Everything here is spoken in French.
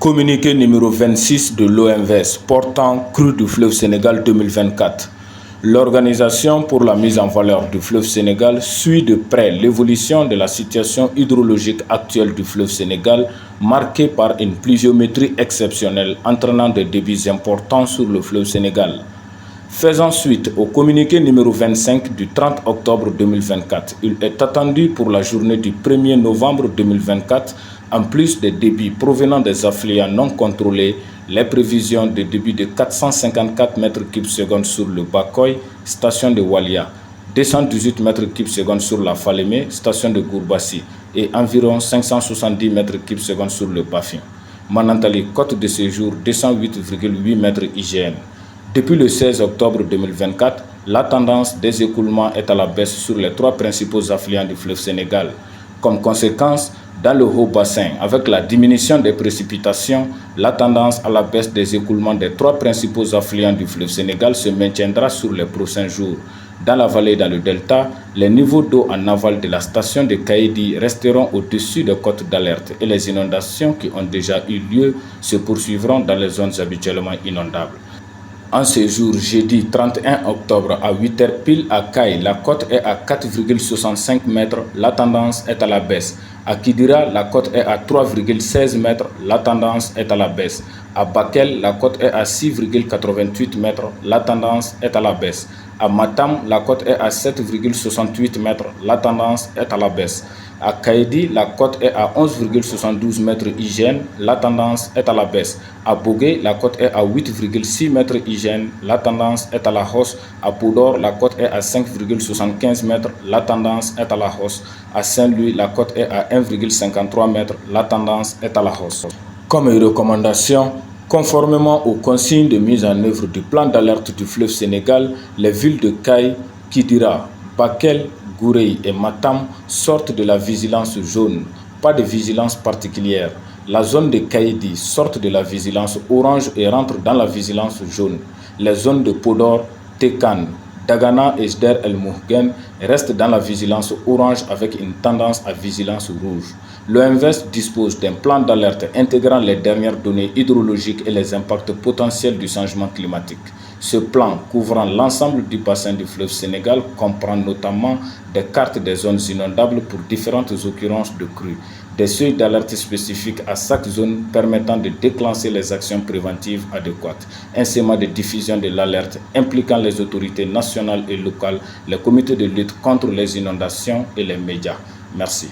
Communiqué numéro 26 de l'OMVS portant crue du fleuve Sénégal 2024. L'Organisation pour la mise en valeur du fleuve Sénégal suit de près l'évolution de la situation hydrologique actuelle du fleuve Sénégal, marquée par une pluviométrie exceptionnelle entraînant des débits importants sur le fleuve Sénégal. Faisant suite au communiqué numéro 25 du 30 octobre 2024, il est attendu pour la journée du 1er novembre 2024, en plus des débits provenant des affluents non contrôlés, les prévisions de débit de 454 m3/s sur le Bakoy, station de Walia, 218 m3/s sur la Falémé, station de Gourbassi, et environ 570 m3/s sur le Bafin. Manantali, côte de séjour 208,8 m IGN. Depuis le 16 octobre 2024, la tendance des écoulements est à la baisse sur les trois principaux affluents du fleuve Sénégal. Comme conséquence, dans le haut bassin, avec la diminution des précipitations, la tendance à la baisse des écoulements des trois principaux affluents du fleuve Sénégal se maintiendra sur les prochains jours. Dans la vallée et dans le delta, les niveaux d'eau en aval de la station de Kaïdi resteront au-dessus des cotes d'alerte et les inondations qui ont déjà eu lieu se poursuivront dans les zones habituellement inondables. En ce jour, jeudi 31 octobre à 8h pile à Kaï, la cote est à 4,65 m, la tendance est à la baisse. À Kidira, la cote est à 3,16 m, la tendance est à la baisse. À Bakel, la cote est à 6,88 m, la tendance est à la baisse. À Matam, la cote est à 7,68 m, la tendance est à la baisse. À Kaïdi, la cote est à 11,72 m IGN, la tendance est à la baisse. À Bogué, la cote est à 8,6 m IGN, la tendance est à la hausse. À Podor, la cote est à 5,75 m, la tendance est à la hausse. À Saint-Louis, la cote est à 1,53 m, la tendance est à la hausse. Comme recommandation, conformément aux consignes de mise en œuvre du plan d'alerte du fleuve Sénégal, les villes de Kaï, Kidira, Bakel, Gourey et Matam sortent de la vigilance jaune, pas de vigilance particulière. La zone de Kaïdi sort de la vigilance orange et rentre dans la vigilance jaune. Les zones de Podor, Tekan, Dagana et Jder El Moughen restent dans la vigilance orange avec une tendance à vigilance rouge. L'OMVS dispose d'un plan d'alerte intégrant les dernières données hydrologiques et les impacts potentiels du changement climatique. Ce plan, couvrant l'ensemble du bassin du fleuve Sénégal, comprend notamment des cartes des zones inondables pour différentes occurrences de crues, des seuils d'alerte spécifiques à chaque zone permettant de déclencher les actions préventives adéquates, un schéma de diffusion de l'alerte impliquant les autorités nationales et locales, les comités de lutte contre les inondations et les médias. Merci.